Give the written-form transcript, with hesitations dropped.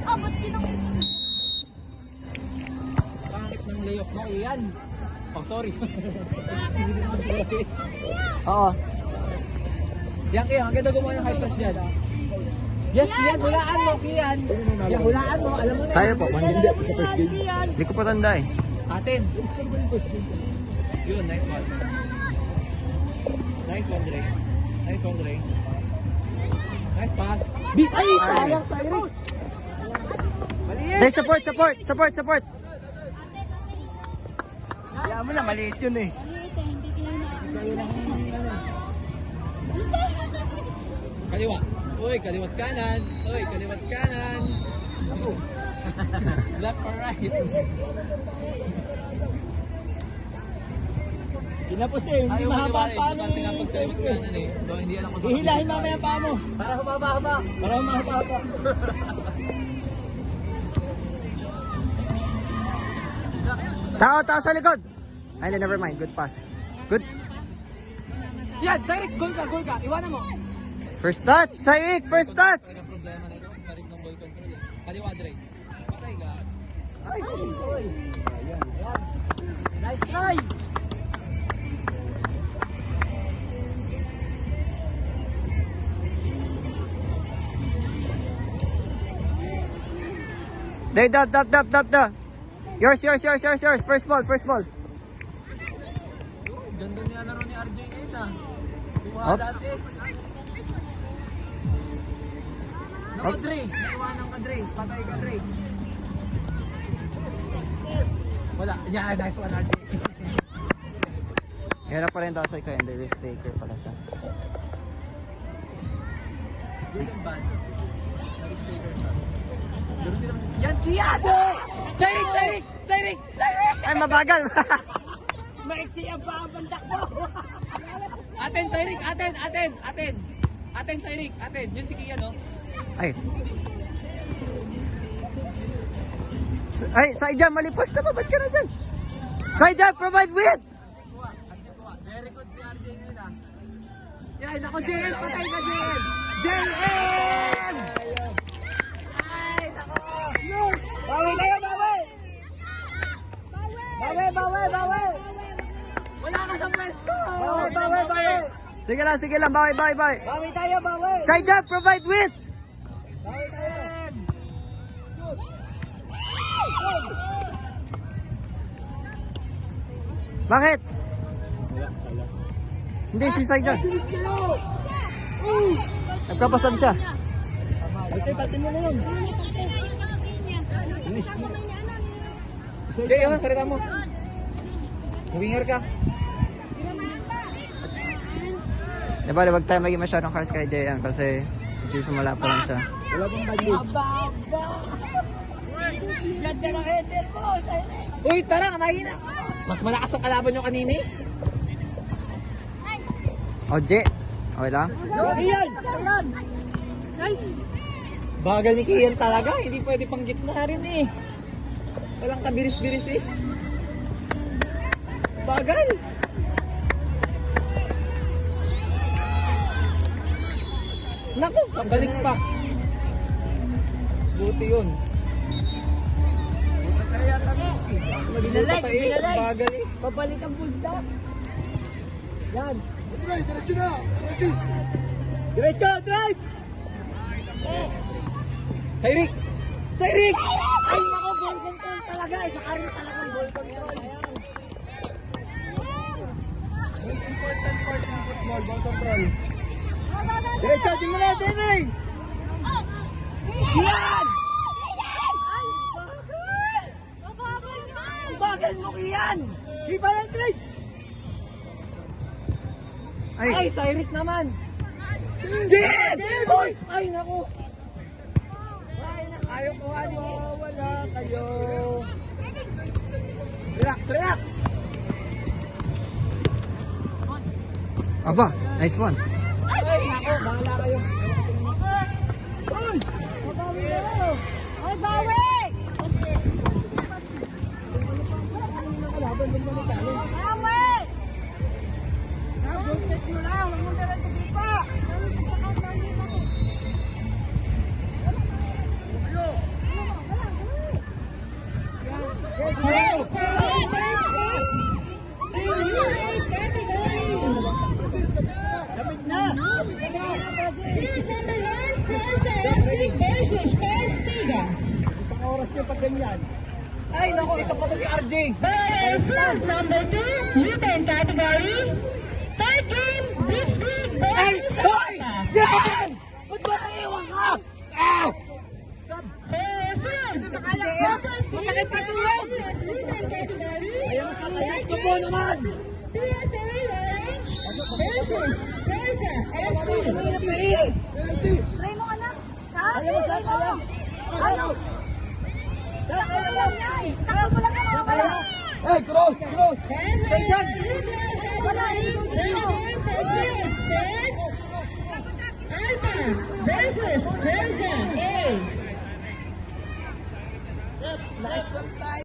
Abot ginang. Pangit ng layok mo, Ian. Oh, sorry. Oo. Yan, Ian. Ang ganda gumawa ng high pass dyan. Yes, Ian. Hulaan mo, Ian. Yan, hulaan mo. Alam mo na. Tayo po. Hindi sa first game. Hindi ko pa tanda eh. Atin. Yun, nice one. Nice one, Dre. Nice one, Dre. Nice pass. Ay, sayang sa Eric. Maliit. Dahil support. Kaya mo na, maliit yun eh. Kaliwa. Uy, kaliwat kanan. Uy, kaliwat kanan. Left or right? Kinapos eh, hindi mahaba ang paano Hindi nga pag kaliwat kanan eh. So, hindi alam ko sa Ihilahin mamaya ang paa mo. Para humaba-haba. Para humahaba. Tao sa likod. Ay, never mind. Good pass. Good. Yan, Sarik, goal ka. Iwanan mo. First touch. Cyril, first touch. Ang problema nito, Sarik ng ball control eh. Kaliwa, Dre. Patay ka. Ay, nice try. There, dab. Yours. First ball. Ganda niya laro ni RJ ngayon ah. Oops. Naku, Dre. Naiwanan ka, Dre. Patay ka, Dre. Wala. Yeah, nice one, RJ. Hirap pa rin daw sa and the risk taker pala siya. Good and bad. Nice taker siya. Ganun din naman. Yan, Kian! Sarik! Ay, mabagal. Maiksi ang paa ang bandak mo. Aten, Sarik! Aten, Sarik! Yun si Kian, no? Ay. Ay, Saidja, malipos na ba? Ba't ka na dyan? Saidja, provide with! Very good si RJ ngayon ah. Yan, ako JM! Patay ka, JM! JM! Ay, nako! Bawi kayo, bawi. Bawi. Wala ka sa pwesto! Bawi. Sige lang, bye. Bawi tayo, bawi. Saidja, provide with! Bawi tayo. Bakit? Hindi, si Saidja. Bilis kayo. Nagkapasab siya. Pati mo na yun. Jay, yung karita mo. Winger ka. Diba, wag tayo maging masyadong cars kay Jayan kasi medyo sumala pa lang siya. Wala pong budget. Ganda ng header mo. Uy, tara, mahina. Mas malakas ang kalaban nyo kanini. O, Jay. Okay lang? Iyan. Bagal ni Kian talaga. Hindi pwede pang gitna rin eh. Walang kabiris-biris eh. Bagal. Naku, pabalik pa. Buti yun. Binalik. Bagal eh. Pabalik ang bulta. Yan. Diretso na. Assist. Diretso, drive. Sairik! Ay, nako, ball control talaga. Isa ka rin talagang ball control. Most important part ng football, ball control. Diretso, tingnan na, Jenny. Kian! Bagal mo, Kian! Sipa ng trade. Ay, Sairik naman! Jen! Oy! Ay, naku! Ayaw kuhanin eh. Wala kayo. Relax! Aba, nice one. Ay, naku! Bahala kayo. Ay, mabawi na. Ay, bawi! Kalaban, bumalik ka. Bawi! Bukit nyo lang! Huwag mong diretso sipa! League versus Pastiga. Isang oras yung pag ganyan. Ay, naku, isa pa to si RJ. Field number 2, Lieutenant category. Third game, Blitzkrieg Ay! versus Hoy! Alpha. Jen! Ba't ba naiwan ka? Ah! Field, Kaya ko! Masakit pa tuwag! Lieutenant category. Ayaw sa gusto po naman! PSA Orange versus Preza FC. Hirap na eh! Try mo anak. Sa? Ayaw mo sa ayaw! Ayaw! Takbo mo lang yan. Takbo mo lang yan. Wala. Hey, cross! Cross! And Say dyan! Alpha versus Preza A. Nice tayo!